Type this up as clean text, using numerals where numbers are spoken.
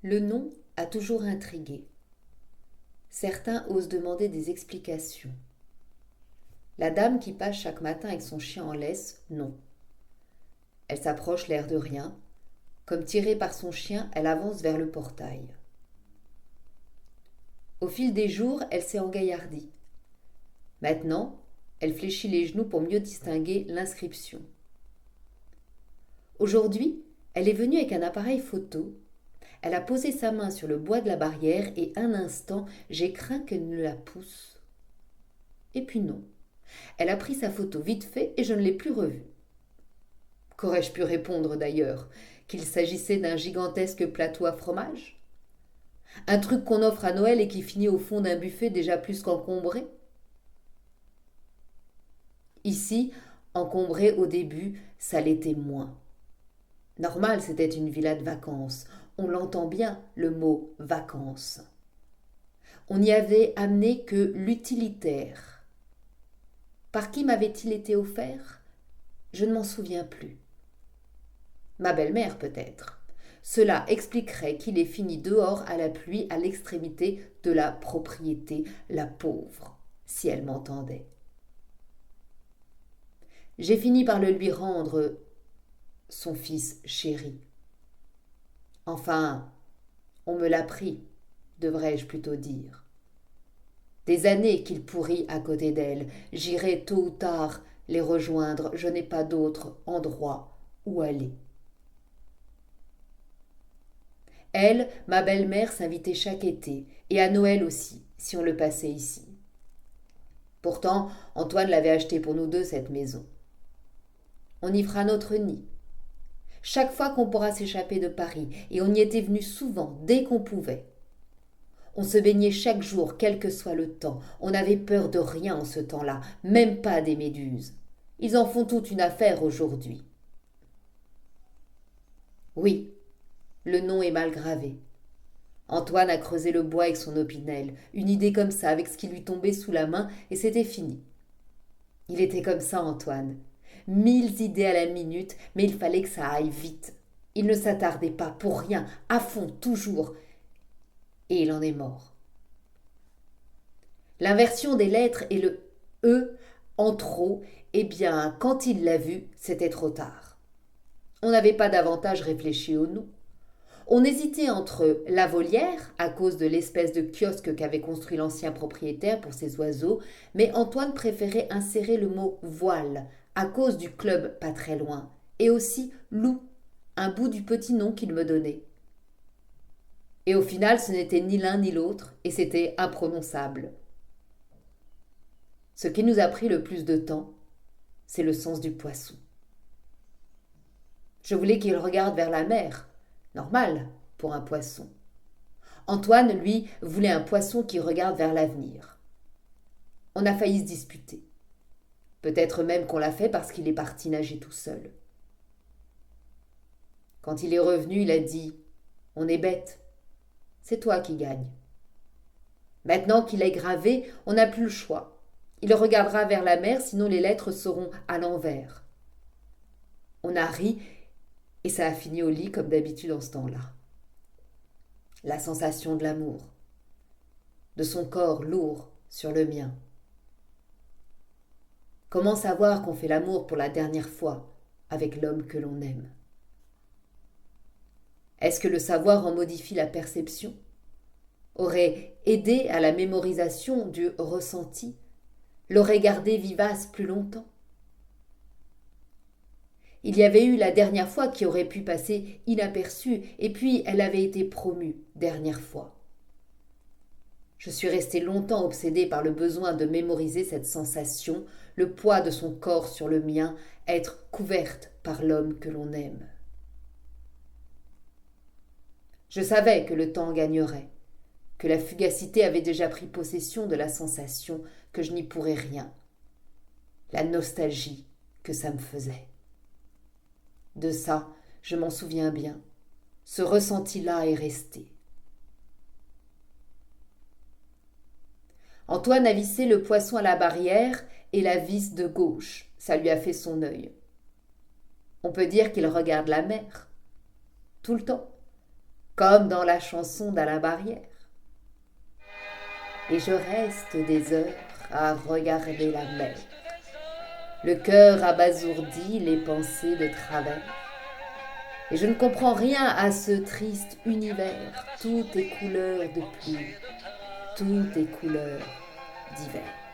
Le nom a toujours intrigué. Certains osent demander des explications. La dame qui passe chaque matin avec son chien en laisse, non. Elle s'approche l'air de rien. Comme tirée par son chien, elle avance vers le portail. Au fil des jours, elle s'est engaillardie. Maintenant, elle fléchit les genoux pour mieux distinguer l'inscription. Aujourd'hui, elle est venue avec un appareil photo. Elle a posé sa main sur le bois de la barrière et un instant, j'ai craint qu'elle ne la pousse. Et puis non. Elle a pris sa photo vite fait et je ne l'ai plus revue. Qu'aurais-je pu répondre d'ailleurs? Qu'il s'agissait d'un gigantesque plateau à fromage? Un truc qu'on offre à Noël et qui finit au fond d'un buffet déjà plus qu'encombré? Ici, encombré au début, ça l'était moins. Normal, c'était une villa de vacances. On l'entend bien, le mot vacances. On n'y avait amené que l'utilitaire. Par qui m'avait-il été offert? Je ne m'en souviens plus. Ma belle-mère peut-être. Cela expliquerait qu'il est fini dehors à la pluie à l'extrémité de la propriété, la pauvre, si elle m'entendait. J'ai fini par le lui rendre, son fils chéri. Enfin, on me l'a pris, devrais-je plutôt dire. Des années qu'il pourrit à côté d'elle, j'irai tôt ou tard les rejoindre, je n'ai pas d'autre endroit où aller. Elle, ma belle-mère, s'invitait chaque été, et à Noël aussi, si on le passait ici. Pourtant, Antoine l'avait acheté pour nous deux, cette maison. On y fera notre nid. Chaque fois qu'on pourra s'échapper de Paris, et on y était venu souvent, dès qu'on pouvait. On se baignait chaque jour, quel que soit le temps. On n'avait peur de rien en ce temps-là, même pas des méduses. Ils en font toute une affaire aujourd'hui. Oui, le nom est mal gravé. Antoine a creusé le bois avec son opinel, une idée comme ça, avec ce qui lui tombait sous la main, et c'était fini. Il était comme ça, Antoine. 1000 idées à la minute, mais il fallait que ça aille vite. Il ne s'attardait pas pour rien, à fond, toujours. Et il en est mort. L'inversion des lettres et le E en trop, eh bien, quand il l'a vu, c'était trop tard. On n'avait pas davantage réfléchi au nous. On hésitait entre la volière, à cause de l'espèce de kiosque qu'avait construit l'ancien propriétaire pour ses oiseaux, mais Antoine préférait insérer le mot voile, à cause du club pas très loin, et aussi loup, un bout du petit nom qu'il me donnait. Et au final, ce n'était ni l'un ni l'autre, et c'était imprononçable. Ce qui nous a pris le plus de temps, c'est le sens du poisson. Je voulais qu'il regarde vers la mer, normal pour un poisson. Antoine, lui, voulait un poisson qui regarde vers l'avenir. On a failli se disputer. Peut-être même qu'on l'a fait parce qu'il est parti nager tout seul. Quand il est revenu, il a dit « On est bête, c'est toi qui gagne ». Maintenant qu'il est gravé, on n'a plus le choix. Il regardera vers la mer, sinon les lettres seront à l'envers. On a ri et ça a fini au lit comme d'habitude en ce temps-là. La sensation de l'amour, de son corps lourd sur le mien. Comment savoir qu'on fait l'amour pour la dernière fois avec l'homme que l'on aime? Est-ce que le savoir en modifie la perception? Aurait aidé à la mémorisation du ressenti? L'aurait gardé vivace plus longtemps? Il y avait eu la dernière fois qui aurait pu passer inaperçue, et puis elle avait été promue dernière fois. Je suis restée longtemps obsédée par le besoin de mémoriser cette sensation, le poids de son corps sur le mien, être couverte par l'homme que l'on aime. Je savais que le temps gagnerait, que la fugacité avait déjà pris possession de la sensation, que je n'y pourrais rien. La nostalgie que ça me faisait. De ça, je m'en souviens bien. Ce ressenti-là est resté. Antoine a vissé le poisson à la barrière et la vis de gauche. Ça lui a fait son œil. On peut dire qu'il regarde la mer. Tout le temps. comme dans la chanson d'Alain Barrière. Et je reste des heures à regarder la mer, le cœur abasourdi, les pensées de travers. Et je ne comprends rien à ce triste univers, tout est couleur de pluie, tout est couleur d'hiver.